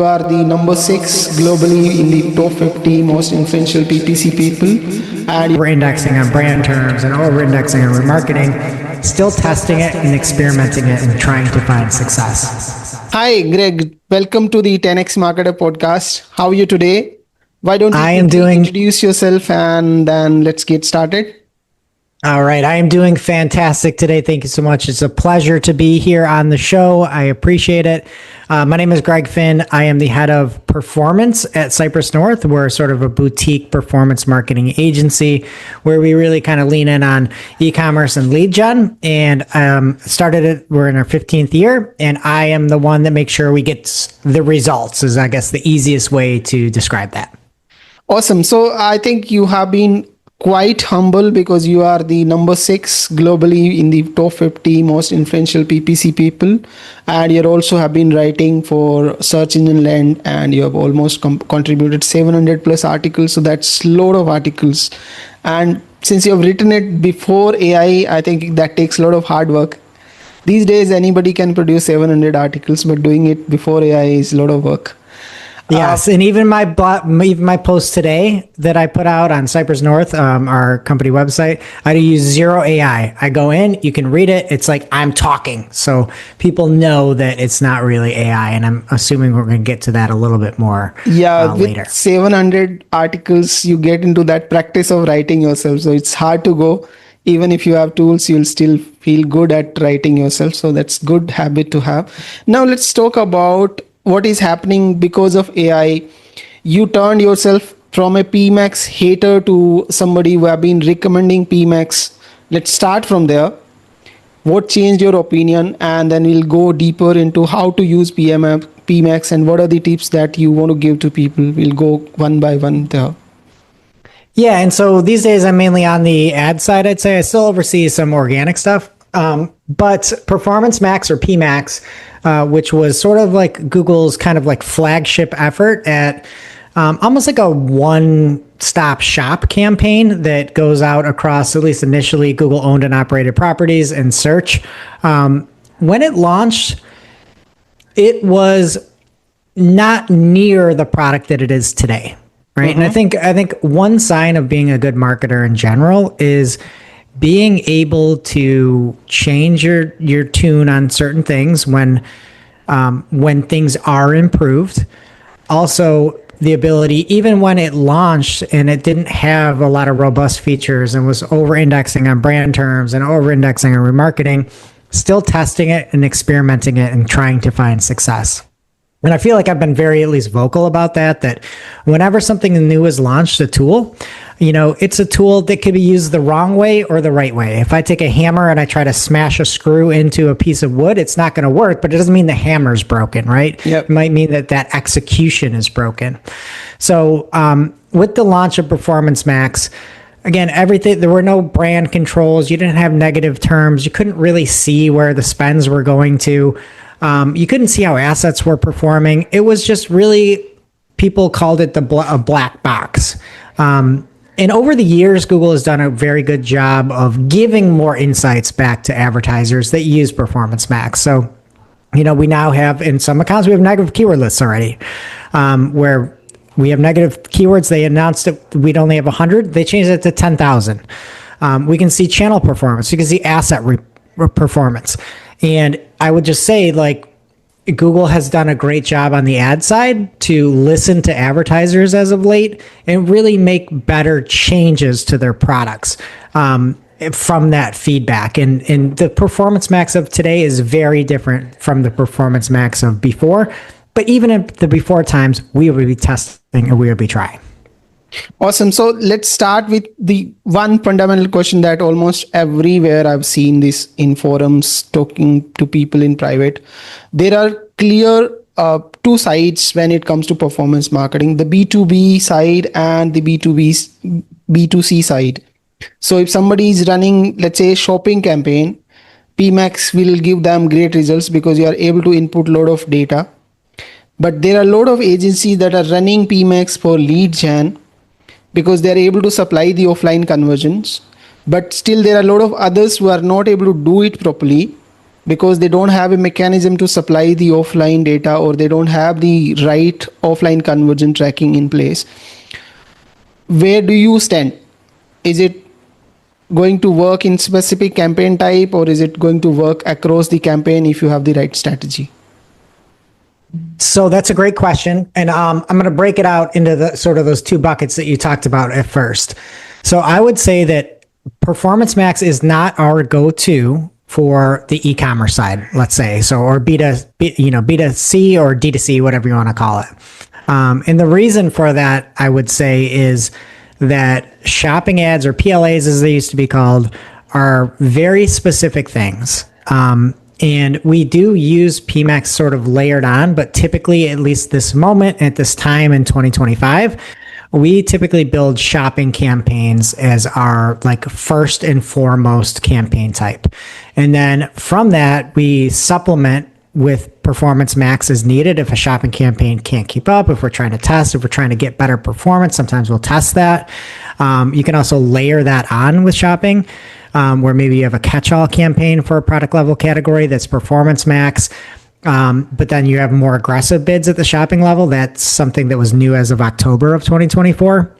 You are the number 6 globally in the top 50 most influential PPC people, and We're indexing on brand terms and over-indexing on remarketing, still testing it and experimenting it and trying to find success. hi Greg, welcome to the 10x Marketer podcast. How are you today? Why don't you I am quickly doing introduce yourself and then let's get started? all right. I am doing fantastic today. Thank you so much. It's a pleasure to be here on the show. I appreciate it. My name is Greg Finn. I am the head of performance at Cypress North. We're sort of a boutique performance marketing agency where we really kind of lean in on e-commerce and lead gen. And started it. We're in our 15th year, and I am the one that makes sure we get the results. Is I guess the easiest way to describe that. Awesome. So I think you have been quite humble because you are the number 6 globally in the top 50 most influential PPC people, and you also have been writing for Search Engine Land, and you have almost contributed 700 plus articles. So that's a lot of articles, and since you have written it before AI, I think that takes a lot of hard work. These days anybody can produce 700 articles, but doing it before AI is a lot of work. Yes, and even my post today that I put out on Cypress North, our company website, I use zero AI. I go in, you can read it. It's like I'm talking, so people know that it's not really AI. And I'm assuming we're going to get to that a little bit more later. With 700 articles, you get into that practice of writing yourself. So it's hard to go. Even if you have tools, you'll still feel good at writing yourself. So that's good habit to have. Now let's talk about what is happening because of AI. You turned yourself from a PMAX hater to somebody who have been recommending PMAX. Let's start from there. What changed your opinion? And then we'll go deeper into how to use PMAX and what are the tips that you want to give to people. We'll go one by one there. Yeah, and so these days I'm mainly on the ad side. I'd say I still oversee some organic stuff, but Performance Max or PMax, which was sort of like Google's kind of like flagship effort at almost like a one-stop shop campaign that goes out across, at least initially, Google owned and operated properties and search. When it launched, it was not near the product that it is today. Right. And I think one sign of being a good marketer in general is being able to change your tune on certain things when things are improved. Also, the ability, even when it launched and it didn't have a lot of robust features and was over-indexing on brand terms and over-indexing on remarketing, still testing it and experimenting it and trying to find success. And I feel like I've been very at least vocal about that whenever something new is launched, a tool, it's a tool that could be used the wrong way or the right way. If I take a hammer and I try to smash a screw into a piece of wood, it's not going to work, but it doesn't mean the hammer's broken, right? Yep. It might mean that execution is broken. So with the launch of Performance Max, again, there were no brand controls. You didn't have negative terms. You couldn't really see where the spends were going to. You couldn't see how assets were performing. It was just really, people called it a black box. And over the years, Google has done a very good job of giving more insights back to advertisers that use Performance Max. So, we now have, in some accounts, we have negative keyword lists already, where we have negative keywords. They announced that we'd only have 100. They changed it to 10,000. We can see channel performance. You can see asset performance. And I would just say, Google has done a great job on the ad side to listen to advertisers as of late and really make better changes to their products from that feedback. And the Performance Max of today is very different from the Performance Max of before. But even at the before times, we would be testing and we would be trying. Awesome. So let's start with the one fundamental question that almost everywhere I've seen this in forums, talking to people in private. There are clear two sides when it comes to performance marketing, the B2B side and the B2C side. So if somebody is running, let's say, a shopping campaign, PMax will give them great results because you are able to input a lot of data. But there are a lot of agencies that are running PMax for lead gen because they are able to supply the offline conversions. But still there are a lot of others who are not able to do it properly because they don't have a mechanism to supply the offline data, or they don't have the right offline conversion tracking in place. Where do you stand? Is it going to work in specific campaign type, or is it going to work across the campaign if you have the right strategy? So that's a great question. And I'm going to break it out into the sort of those two buckets that you talked about at first. So I would say that Performance Max is not our go-to for the e-commerce side, let's say. So, or B2C or D2C, whatever you want to call it. And the reason for that, I would say, is that shopping ads, or PLAs as they used to be called, are very specific things. And we do use PMAX sort of layered on, but typically, at least this moment, at this time in 2025, we typically build shopping campaigns as our like first and foremost campaign type. And then from that, we supplement with Performance Max as needed. If a shopping campaign can't keep up, if we're trying to test, if we're trying to get better performance, sometimes we'll test that. You can also layer that on with shopping, where maybe you have a catch-all campaign for a product level category that's Performance Max. But then you have more aggressive bids at the shopping level. That's something that was new as of October of 2024.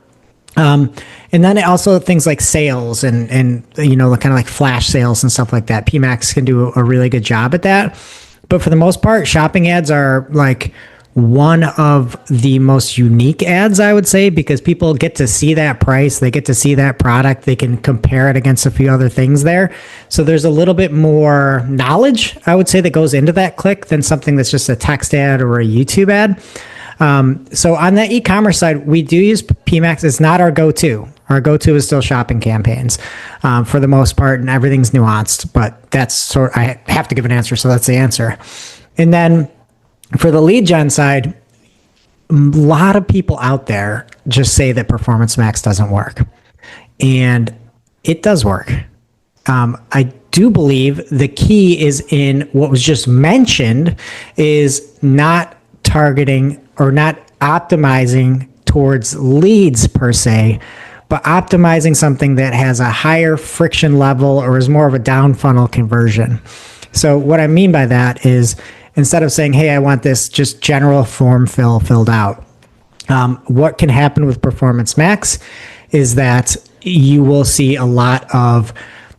And then also things like sales and kind of like flash sales and stuff like that. PMax can do a really good job at that. But for the most part, shopping ads are like one of the most unique ads, I would say, because people get to see that price, they get to see that product, they can compare it against a few other things there. So there's a little bit more knowledge, I would say, that goes into that click than something that's just a text ad or a YouTube ad. So on the e-commerce side, we do use PMax. It's not our go-to. Our go-to is still shopping campaigns for the most part, and everything's nuanced, but I have to give an answer, so that's the answer. And then for the lead gen side, a lot of people out there just say that Performance Max doesn't work. And it does work. I do believe the key is in what was just mentioned, is not targeting or not optimizing towards leads per se, but optimizing something that has a higher friction level or is more of a down funnel conversion. So what I mean by that is, instead of saying, hey, I want this just general form filled out, what can happen with Performance Max is that you will see a lot of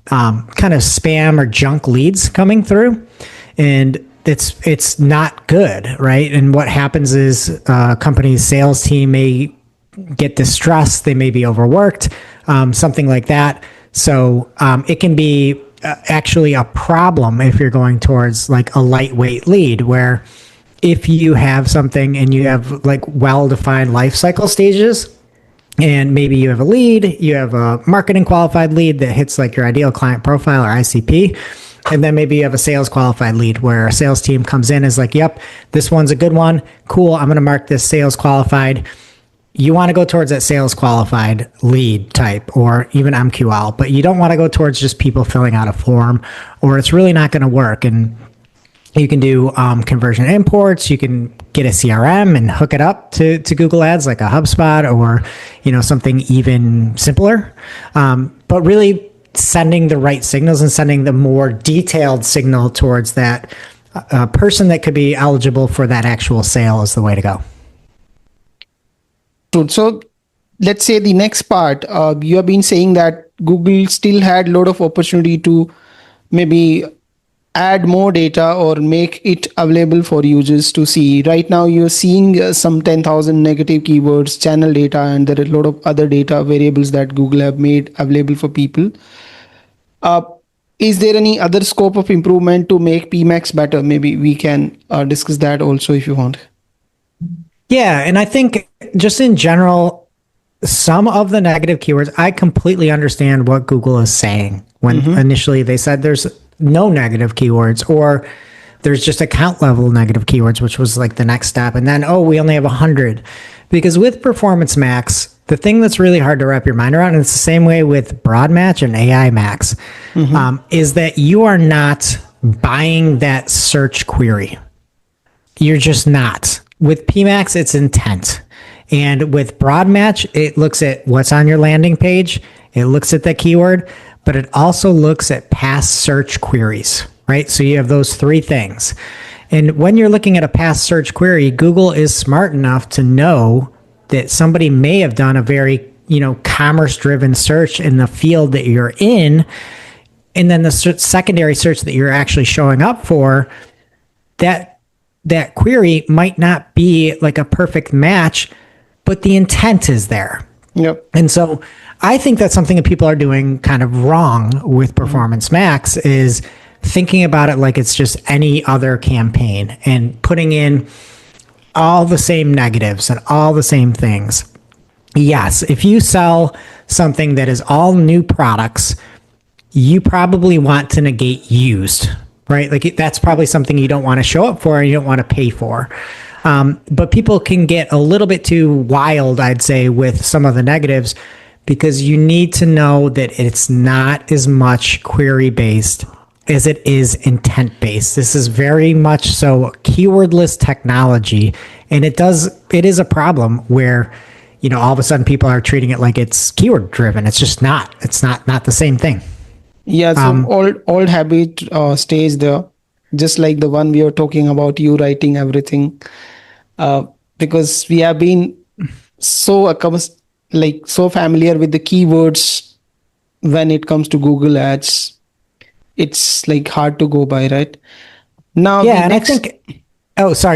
kind of spam or junk leads coming through, and it's not good, right? And what happens is a company's sales team may get distressed, they may be overworked, something like that. So it can be actually a problem if you're going towards like a lightweight lead, where if you have something and you have like well-defined life cycle stages, and maybe you have a lead, you have a marketing qualified lead that hits like your ideal client profile or ICP, and then maybe you have a sales qualified lead where a sales team comes in is like, yep, this one's a good one, cool, I'm going to mark this sales qualified. You want to go towards that sales qualified lead type or even MQL, but you don't want to go towards just people filling out a form, or it's really not going to work. And you can do conversion imports. You can get a CRM and hook it up to Google Ads like a HubSpot or something even simpler. But really sending the right signals and sending the more detailed signal towards that person that could be eligible for that actual sale is the way to go. So let's say the next part, you have been saying that Google still had a lot of opportunity to maybe add more data or make it available for users to see. Right now, you're seeing some 10,000 negative keywords, channel data, and there are a lot of other data variables that Google have made available for people. Is there any other scope of improvement to make PMax better? Maybe we can discuss that also if you want. Yeah, and I think just in general, some of the negative keywords, I completely understand what Google is saying when initially they said there's no negative keywords, or there's just account level negative keywords, which was like the next step. And then, we only have 100. Because with Performance Max, the thing that's really hard to wrap your mind around, and it's the same way with Broad Match and AI Max, is that you are not buying that search query. You're just not. With PMax, it's intent. And with Broad Match, it looks at what's on your landing page. It looks at that keyword, but it also looks at past search queries, right? So you have those three things. And when you're looking at a past search query, Google is smart enough to know that somebody may have done a very, commerce driven search in the field that you're in. And then the secondary search that you're actually showing up for, that query might not be like a perfect match, but the intent is there. Yep. And so I think that's something that people are doing kind of wrong with Performance Max is thinking about it like it's just any other campaign and putting in all the same negatives and all the same things. Yes, if you sell something that is all new products, you probably want to negate used, right? Like that's probably something you don't want to show up for and you don't want to pay for. But people can get a little bit too wild, I'd say, with some of the negatives because you need to know that it's not as much query based as it is intent based. This is very much so keywordless technology. And it is a problem where, all of a sudden people are treating it like it's keyword driven. It's just not. It's not the same thing. Yeah, so old habit stays there, just like the one we were talking about, you writing everything, because we have been so so familiar with the keywords when it comes to Google Ads, it's like hard to go by, right? Now, yeah, and I think,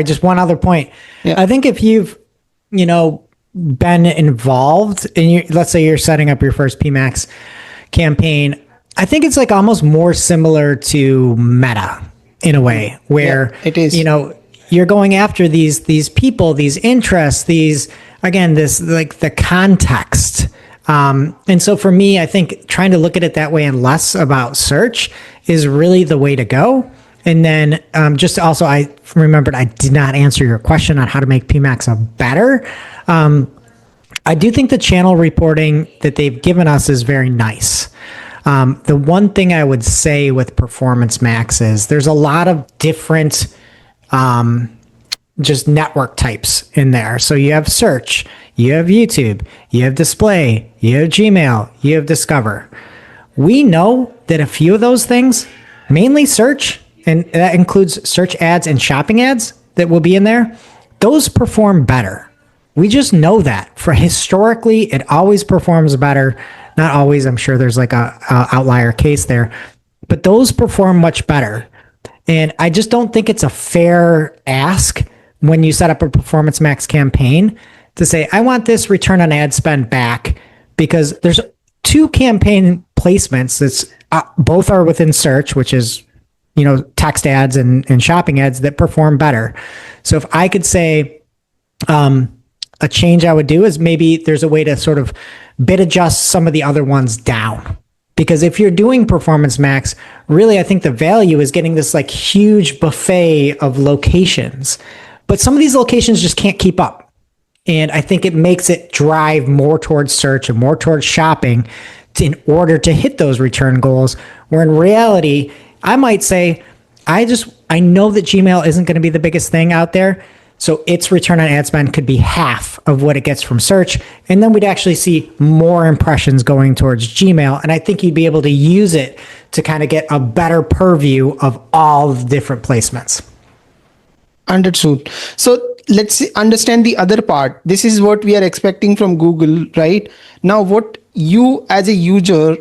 just one other point. Yeah. I think if you've, been involved in let's say you're setting up your first PMax campaign, I think it's like almost more similar to Meta in a way where it is. You're going after these people, these interests, this like the context. And so for me, I think trying to look at it that way and less about search is really the way to go. And then just also, I remembered I did not answer your question on how to make PMax better. I do think the channel reporting that they've given us is very nice. The one thing I would say with Performance Max is there's a lot of different just network types in there. So you have search, you have YouTube, you have display, you have Gmail, you have Discover. We know that a few of those things, mainly search, and that includes search ads and shopping ads that will be in there, those perform better. We just know that. For historically, it always performs better. Not always, I'm sure there's like a outlier case there, but those perform much better. And I just don't think it's a fair ask when you set up a Performance Max campaign to say, I want this return on ad spend back, because there's two campaign placements that's both are within search, which is, text ads and shopping ads that perform better. So if I could say, a change I would do is maybe there's a way to sort of bid adjust some of the other ones down. Because if you're doing Performance Max, really, I think the value is getting this like huge buffet of locations. But some of these locations just can't keep up. And I think it makes it drive more towards search and more towards shopping in order to hit those return goals. Where in reality, I might say, I know that Gmail isn't going to be the biggest thing out there. So its return on ad spend could be half of what it gets from search. And then we'd actually see more impressions going towards Gmail. And I think you'd be able to use it to kind of get a better purview of all the different placements. Understood. So let's understand the other part. This is what we are expecting from Google, right? Now, what you as a user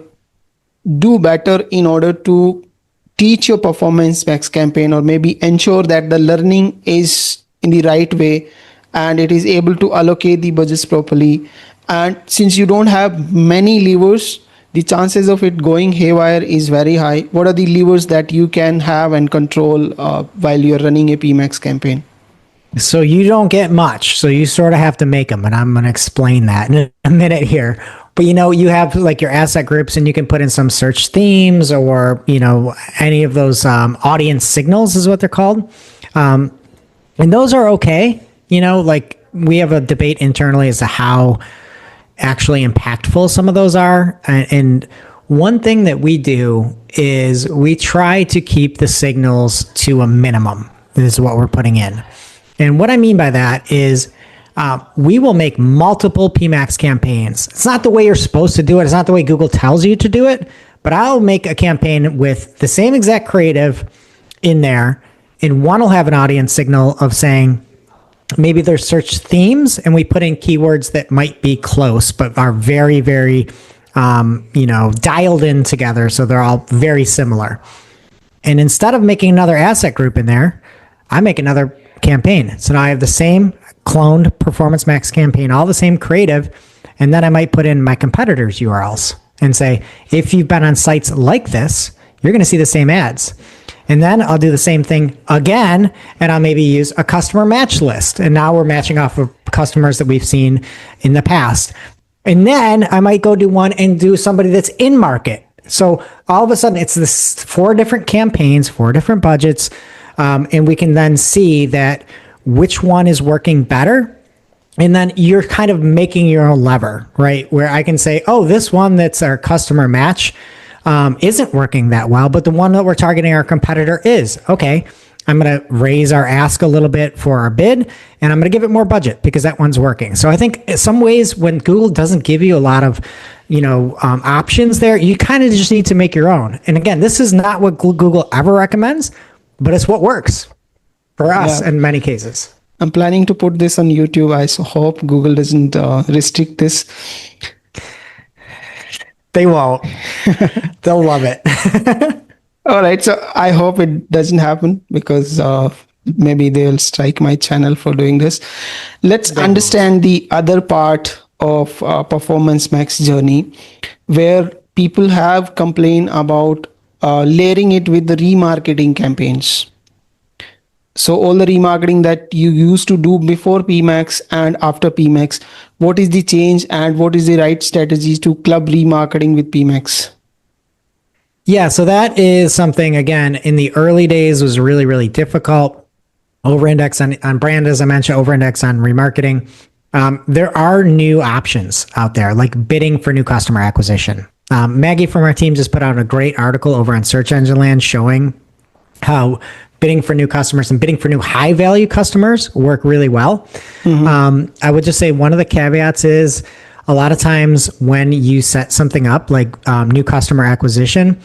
do better in order to teach your Performance Max campaign, or maybe ensure that the learning is in the right way and it is able to allocate the budgets properly. And since you don't have many levers, the chances of it going haywire is very high. What are the levers that you can have and control while you're running a PMax campaign? So you don't get much. So you sort of have to make them. And I'm going to explain that in a minute here. But, you have like your asset groups, and you can put in some search themes or, any of those audience signals is what they're called. And those are okay. Like we have a debate internally as to how actually impactful some of those are. And one thing that we do is we try to keep the signals to a minimum. This is what we're putting in. And what I mean by that is we will make multiple PMax campaigns. It's not the way you're supposed to do it. It's not the way Google tells you to do it. But I'll make a campaign with the same exact creative in there, and one will have an audience signal of saying maybe there's search themes, and we put in keywords that might be close but are very, very dialed in together, so they're all very similar. And instead of making another asset group in there, I make another campaign. So now I have the same cloned Performance Max campaign, all the same creative, and then I might put in my competitors' URLs and say, if you've been on sites like this, you're going to see the same ads. And then I'll do the same thing again, and I'll maybe use a customer match list. And now we're matching off of customers that we've seen in the past. And then I might go do one and do somebody that's in market. So all of a sudden, it's this 4 different campaigns, 4 different budgets, and we can then see that which one is working better. And then you're kind of making your own lever, right? Where I can say, oh, this one that's our customer match isn't working that well, but the one that we're targeting our competitor is. Okay, I'm going to raise our ask a little bit for our bid, and I'm going to give it more budget because that one's working. So I think in some ways, when Google doesn't give you a lot of options there, you kind of just need to make your own. And again, this is not what Google ever recommends, but it's what works for us in many cases. I'm planning to put this on YouTube. I hope Google doesn't restrict this. They won't. They'll love it. All right. So I hope it doesn't happen because maybe they'll strike my channel for doing this. Let's understand the other part of Performance Max journey, where people have complained about layering it with the remarketing campaigns. So all the remarketing that you used to do before PMax and after PMax, what is the change and what is the right strategies to club remarketing with PMax? Yeah, so that is something, again, in the early days was really, really difficult. Over-index on brand, as I mentioned, over-index on remarketing. There are new options out there, like bidding for new customer acquisition. Maggie from our team just put out a great article over on Search Engine Land showing how bidding for new customers and bidding for new high value customers work really well. I would just say one of the caveats is a lot of times when you set something up like new customer acquisition,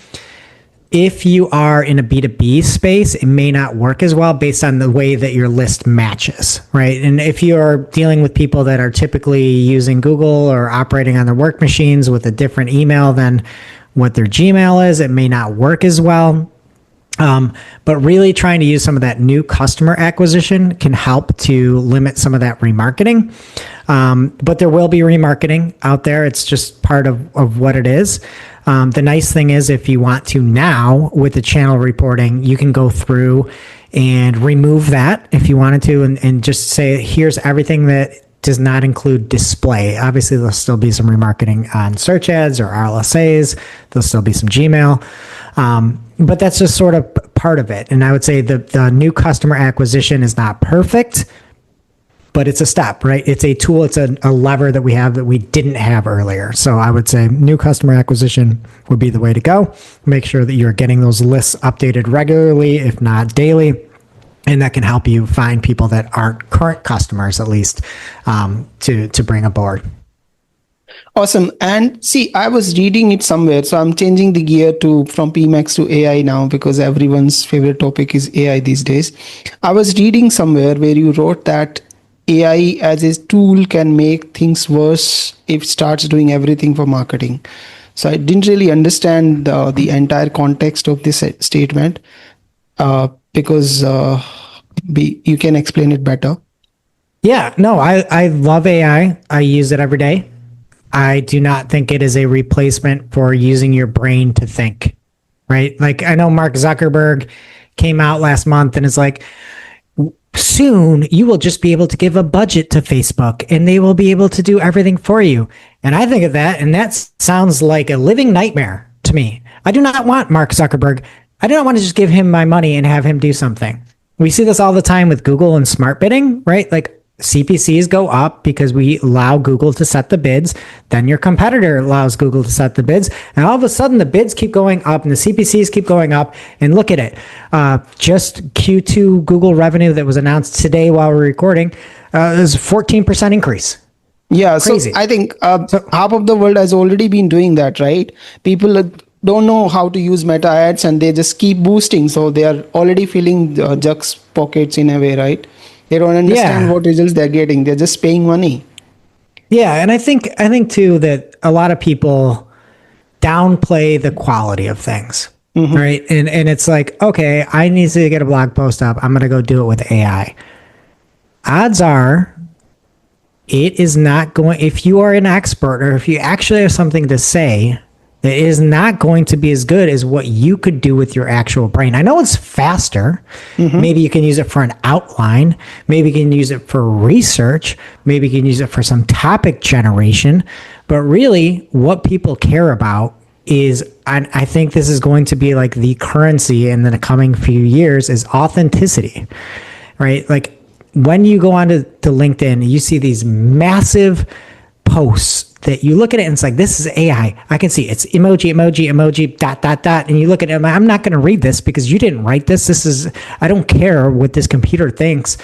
if you are in a B2B space, it may not work as well based on the way that your list matches, right? And if you're dealing with people that are typically using Google or operating on their work machines with a different email than what their Gmail is, it may not work as well. But really trying to use some of that new customer acquisition can help to limit some of that remarketing. But there will be remarketing out there. It's just part of what it is. The nice thing is if you want to now with the channel reporting, you can go through and remove that if you wanted to and just say, here's everything that does not include display. Obviously, there'll still be some remarketing on search ads or RLSAs. There'll still be some Gmail. But that's just sort of part of it. And I would say the new customer acquisition is not perfect, but it's a step, right? It's a tool. It's a lever that we have that we didn't have earlier. So I would say new customer acquisition would be the way to go. Make sure that you're getting those lists updated regularly, if not daily. And that can help you find people that aren't current customers, at least, to bring aboard. Awesome. And see, I was reading it somewhere. So I'm changing the gear from PMax to AI now because everyone's favorite topic is AI these days. I was reading somewhere where you wrote that AI as a tool can make things worse if it starts doing everything for marketing. So I didn't really understand the entire context of this statement because you can explain it better. Yeah, no, I love AI. I use it every day. I do not think it is a replacement for using your brain to think, right? Like I know Mark Zuckerberg came out last month and is like, soon you will just be able to give a budget to Facebook and they will be able to do everything for you. And I think of that and that sounds like a living nightmare to me. I do not want Mark Zuckerberg. I do not want to just give him my money and have him do something. We see this all the time with Google and smart bidding, right? Like CPCs go up because we allow Google to set the bids. Then your competitor allows Google to set the bids. And all of a sudden the bids keep going up and the CPCs keep going up. And look at it. Just Q2 Google revenue that was announced today while we're recording is a 14% increase. Yeah, Crazy. so I think half of the world has already been doing that, right? People don't know how to use meta ads and they just keep boosting, so they are already filling Juck's pockets in a way, right? They don't understand Yeah. what results they're getting, they're just paying money. Yeah, and I think too that a lot of people downplay the quality of things. Right? And it's like, okay, I need to get a blog post up. I'm going to go do it with AI. Odds are it is not going, if you are an expert or if you actually have something to say, that is not going to be as good as what you could do with your actual brain. I know it's faster. Maybe you can use it for an outline. Maybe you can use it for research. Maybe you can use it for some topic generation. But really, what people care about is, I think this is going to be like the currency in the coming few years, is authenticity, right? Like when you go on to LinkedIn, you see these massive posts that you look at it and it's like, this is AI. I can see it's emoji, emoji, emoji, dot, dot, dot. And you look at it, I'm not going to read this because you didn't write this. I don't care what this computer thinks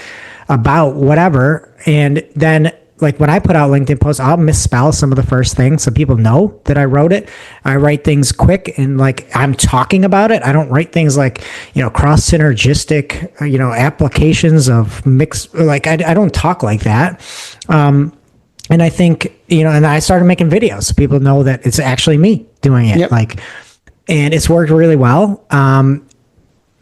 about whatever. And then like when I put out LinkedIn posts, I'll misspell some of the first things so people know that I wrote it. I write things quick and like I'm talking about it. I don't write things like, cross synergistic, applications of mix. Like I don't talk like that. And I think, and I started making videos so people know that it's actually me doing it. Yep. And it's worked really well. And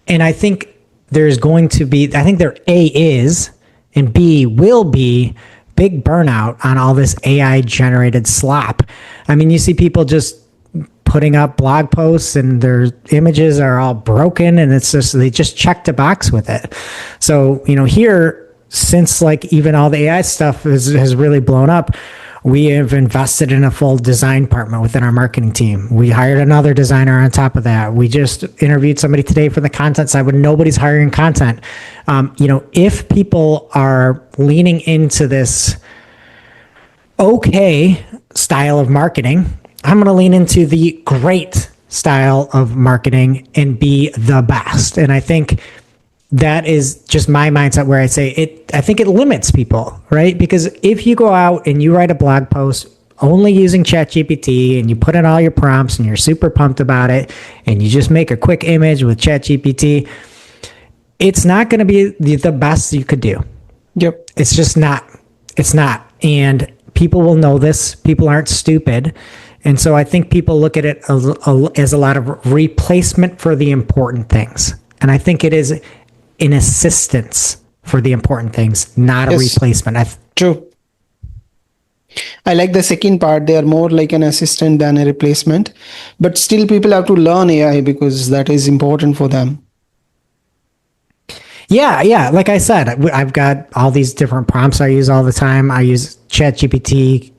I think there's going to be, I think there A is, and B will be big burnout on all this AI generated slop. I mean, you see people just putting up blog posts and their images are all broken and it's just, they just checked a box with it. So, here, since like even all the AI stuff has really blown up, we have invested in a full design department within our marketing team. We hired another designer on top of that. We just interviewed somebody today for the content side when nobody's hiring content. If people are leaning into this okay style of marketing, I'm going to lean into the great style of marketing and be the best. And I think that is just my mindset where I think it limits people, right? Because if you go out and you write a blog post only using ChatGPT and you put in all your prompts and you're super pumped about it and you just make a quick image with ChatGPT, it's not going to be the best you could do. Yep. It's just not. It's not. And people will know this. People aren't stupid. And so I think people look at it as a lot of replacement for the important things. And I think it is an assistance for the important things, not a replacement. True. I like the second part. They are more like an assistant than a replacement. But still people have to learn AI because that is important for them. Yeah. Like I said, I've got all these different prompts I use all the time. I use ChatGPT.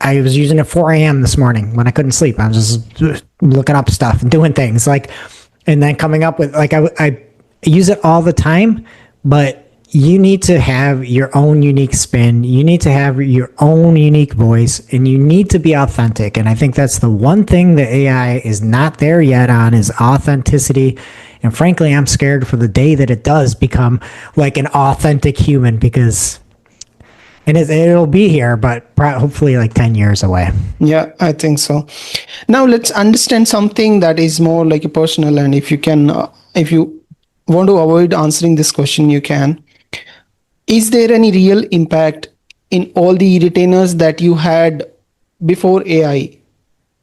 I was using it at 4 a.m. this morning when I couldn't sleep. I was just looking up stuff and doing things and then coming up with I use it all the time, but you need to have your own unique spin. You need to have your own unique voice and you need to be authentic. And I think that's the one thing that AI is not there yet on is authenticity. And frankly, I'm scared for the day that it does become like an authentic human and it'll be here, but hopefully like 10 years away. Yeah, I think so. Now let's understand something that is more like a personal, and if you want to avoid answering this question, you can. Is there any real impact in all the retainers that you had before AI?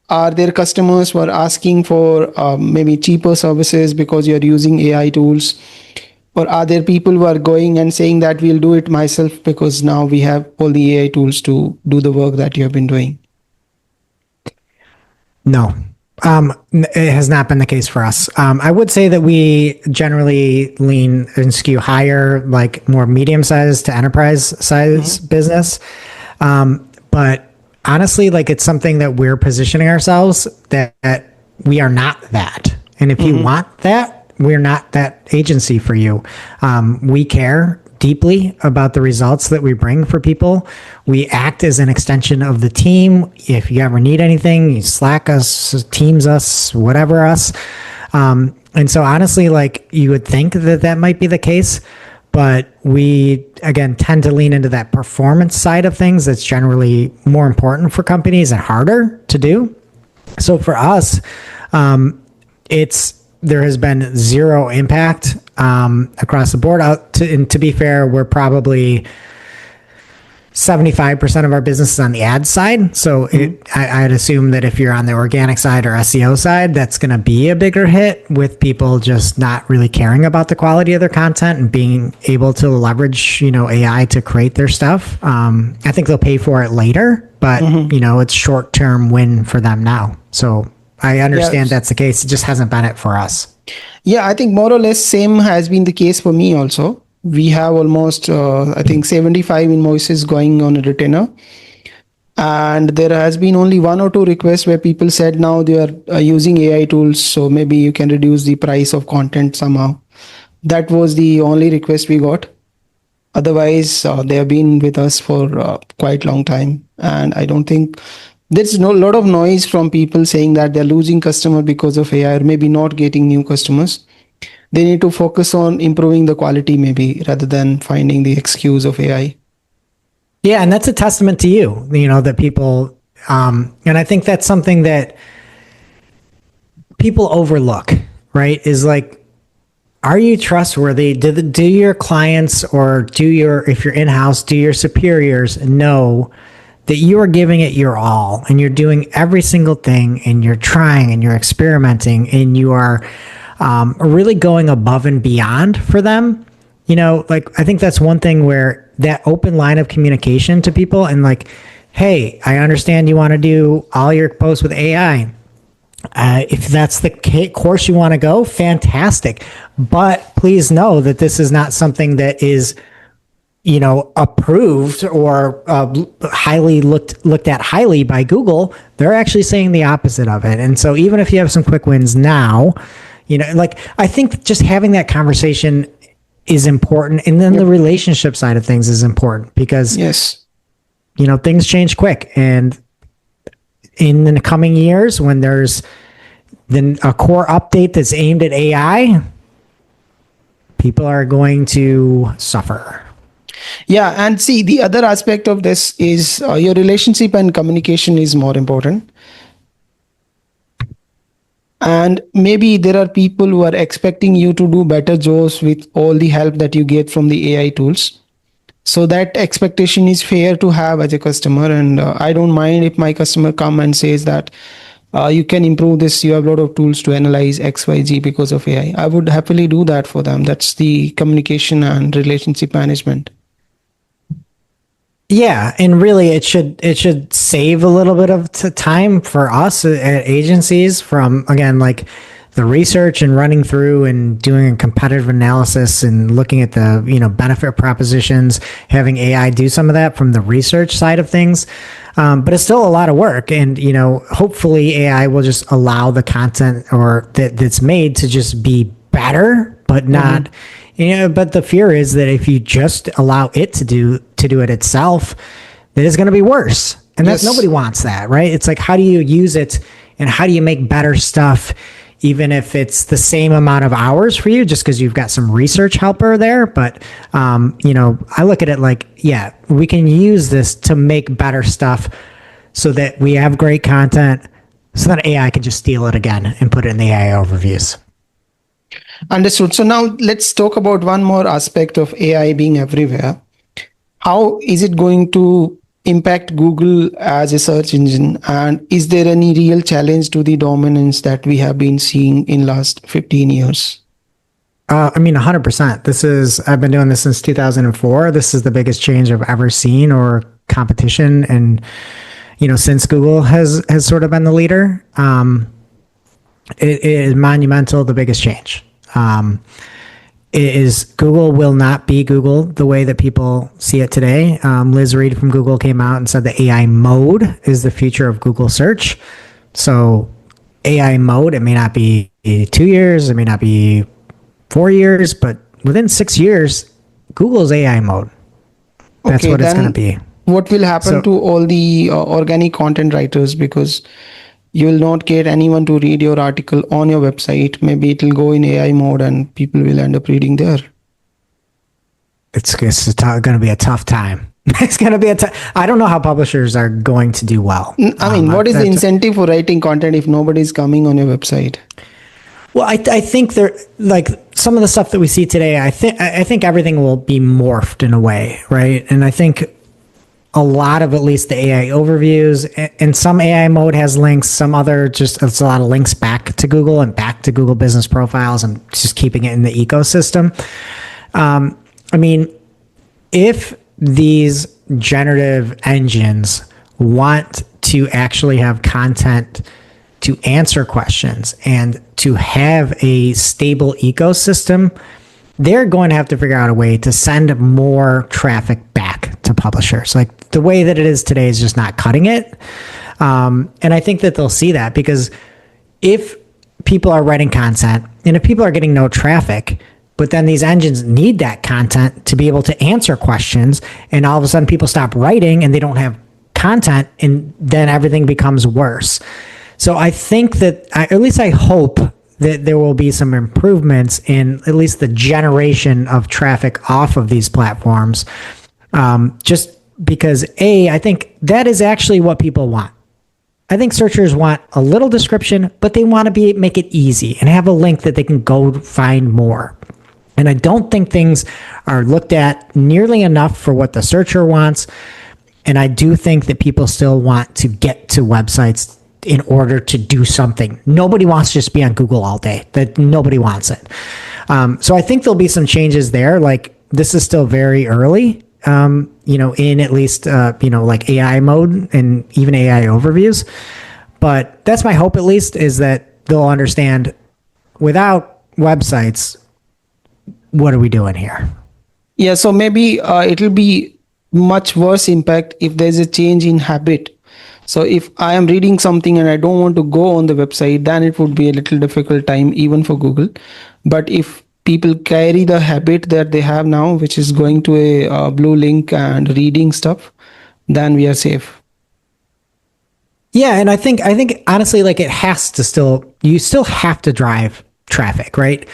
Are there customers who are asking for maybe cheaper services because you're using AI tools? Or are there people who are going and saying that we'll do it myself because now we have all the AI tools to do the work that you have been doing? No. It has not been the case for us. I would say that we generally lean and skew higher, like more medium-sized to enterprise-size business. But honestly, like it's something that we're positioning ourselves that we are not that. And if you want that, we're not that agency for you. We care deeply about the results that we bring for people. We act as an extension of the team. If you ever need anything, you Slack us, Teams us, whatever us. And so honestly, like you would think that might be the case, but we, again, tend to lean into that performance side of things that's generally more important for companies and harder to do. So for us, it's there has been zero impact across the board. And to be fair, we're probably 75% of our business is on the ad side. So I'd assume that if you're on the organic side or SEO side, that's going to be a bigger hit with people just not really caring about the quality of their content and being able to leverage, AI to create their stuff. I think they'll pay for it later, but it's short-term win for them now. So I understand that's the case. It just hasn't been it for us. Yeah, I think more or less same has been the case for me also. We have almost, I think 75 invoices going on a retainer. And there has been only one or two requests where people said now they are using AI tools. So maybe you can reduce the price of content somehow. That was the only request we got. Otherwise, they have been with us for quite long time. And I don't think there's no lot of noise from people saying that they're losing customer because of AI or maybe not getting new customers. They need to focus on improving the quality maybe rather than finding the excuse of AI. Yeah, and that's a testament to you, that people, and I think that's something that people overlook, right? Is like, are you trustworthy? Do your clients or if you're in-house, do your superiors know that you are giving it your all and you're doing every single thing and you're trying and you're experimenting and you are really going above and beyond for them? I think that's one thing where that open line of communication to people and like, hey, I understand you want to do all your posts with AI. If that's the course you want to go, fantastic. But please know that this is not something that is, approved or highly looked at highly by Google. They're actually saying the opposite of it. And so even if you have some quick wins now, I think just having that conversation is important. And then the relationship side of things is important because, yes, things change quick. And in the coming years, when there's then a core update that's aimed at AI, people are going to suffer. Yeah, and see, the other aspect of this is your relationship and communication is more important. And maybe there are people who are expecting you to do better jobs with all the help that you get from the AI tools. So that expectation is fair to have as a customer. And I don't mind if my customer come and says that you can improve this. You have a lot of tools to analyze XYZ because of AI. I would happily do that for them. That's the communication and relationship management. Yeah, and really, it should save a little bit of time for us at agencies from, again, like the research and running through and doing a competitive analysis and looking at the benefit propositions, having AI do some of that from the research side of things. But it's still a lot of work, and hopefully AI will just allow the content or that's made to just be better, but not. But the fear is that if you just allow it to do it itself, that it's going to be worse. And that's nobody wants that, right? It's like, how do you use it and how do you make better stuff, even if it's the same amount of hours for you, just because you've got some research helper there. But, I look at it like, yeah, we can use this to make better stuff so that we have great content so that AI can just steal it again and put it in the AI overviews. Understood. So now let's talk about one more aspect of AI being everywhere. How is it going to impact Google as a search engine? And is there any real challenge to the dominance that we have been seeing in last 15 years? 100%. I've been doing this since 2004. This is the biggest change I've ever seen or competition. And, since Google has sort of been the leader, it is monumental, the biggest change. Google will not be Google the way that people see it today. Liz Reed from Google came out and said that AI mode is the future of Google search. So AI mode, it may not be 2 years, it may not be 4 years, but within 6 years, Google's AI mode. That's what it's going to be. What will happen to all the organic content writers? Because you will not get anyone to read your article on your website. Maybe it will go in AI mode and people will end up reading there. It's going to be a tough time. It's going to be I don't know how publishers are going to do well. I mean, what is the incentive for writing content if nobody's coming on your website? Well, I think there, like some of the stuff that we see today, I think everything will be morphed in a way, right? And I think a lot of at least the AI overviews and some AI mode has links, some other just it's a lot of links back to Google and back to Google business profiles and just keeping it in the ecosystem. I mean, if these generative engines want to actually have content to answer questions and to have a stable ecosystem, they're going to have to figure out a way to send more traffic back to publishers. Like the way that it is today is just not cutting it. And I think that they'll see that because if people are writing content and if people are getting no traffic, but then these engines need that content to be able to answer questions, and all of a sudden people stop writing and they don't have content, and then everything becomes worse. So I think that, at least I hope that there will be some improvements in at least the generation of traffic off of these platforms. Just because I think that is actually what people want. I think searchers want a little description, but they want to make it easy and have a link that they can go find more. And I don't think things are looked at nearly enough for what the searcher wants. And I do think that people still want to get to websites in order to do something. Nobody wants to just be on Google all day. That nobody wants it. So I think there'll be some changes there. Like this is still very early, in at least, like AI mode and even AI overviews. But that's my hope, at least, is that they'll understand without websites, what are we doing here? Yeah, so maybe it'll be much worse impact if there's a change in habit. So if I am reading something and I don't want to go on the website, then it would be a little difficult time even for Google. But if people carry the habit that they have now, which is going to a blue link and reading stuff, then we are safe. Yeah, and I think honestly, like you still have to drive traffic, right?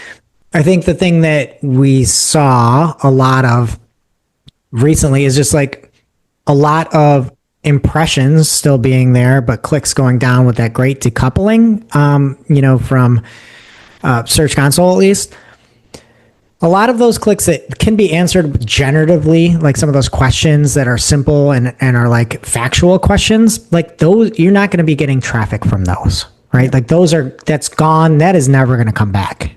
I think the thing that we saw a lot of recently is just like a lot of impressions still being there, but clicks going down with that great decoupling, from Search Console at least. A lot of those clicks that can be answered generatively, like some of those questions that are simple and are like factual questions, like those, you're not going to be getting traffic from those, right? Like that's gone. That is never going to come back.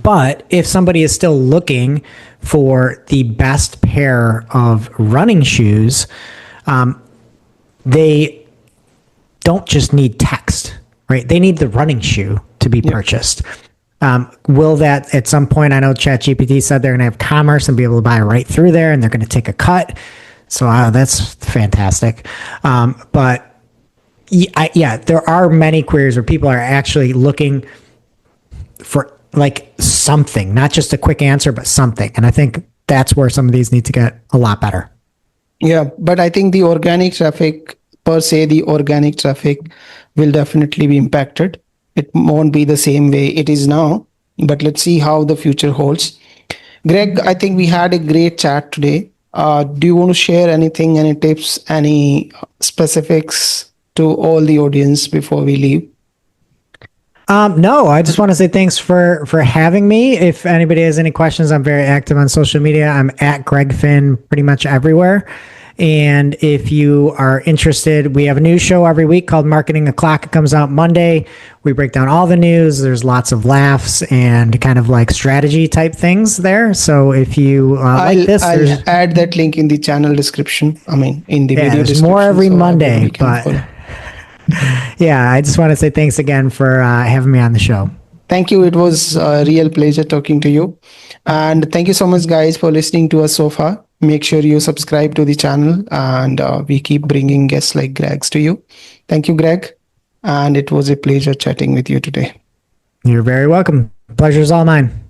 But if somebody is still looking for the best pair of running shoes, they don't just need text, right? They need the running shoe to be purchased. Will that at some point, I know ChatGPT said they're going to have commerce and be able to buy right through there and they're going to take a cut. So that's fantastic. But there are many queries where people are actually looking for like something, not just a quick answer, but something. And I think that's where some of these need to get a lot better. Yeah, but I think the organic traffic will definitely be impacted. It won't be the same way it is now, but let's see how the future holds. Greg, I think we had a great chat today. Do you want to share anything, any tips, any specifics to all the audience before we leave? No, I just want to say thanks for having me. If anybody has any questions, I'm very active on social media. I'm at Greg Finn pretty much everywhere. And if you are interested, we have a new show every week called Marketing O'Clock. It comes out Monday. We break down all the news. There's lots of laughs and kind of like strategy type things there. So if you like this, I'll add that link in the channel description. I mean, in the video there's description. more every so Monday, but yeah, I just want to say thanks again for having me on the show. Thank you. It was a real pleasure talking to you. And thank you so much, guys, for listening to us so far. Make sure you subscribe to the channel and we keep bringing guests like Greg's to you. Thank you, Greg. And it was a pleasure chatting with you today. You're very welcome. Pleasure's all mine.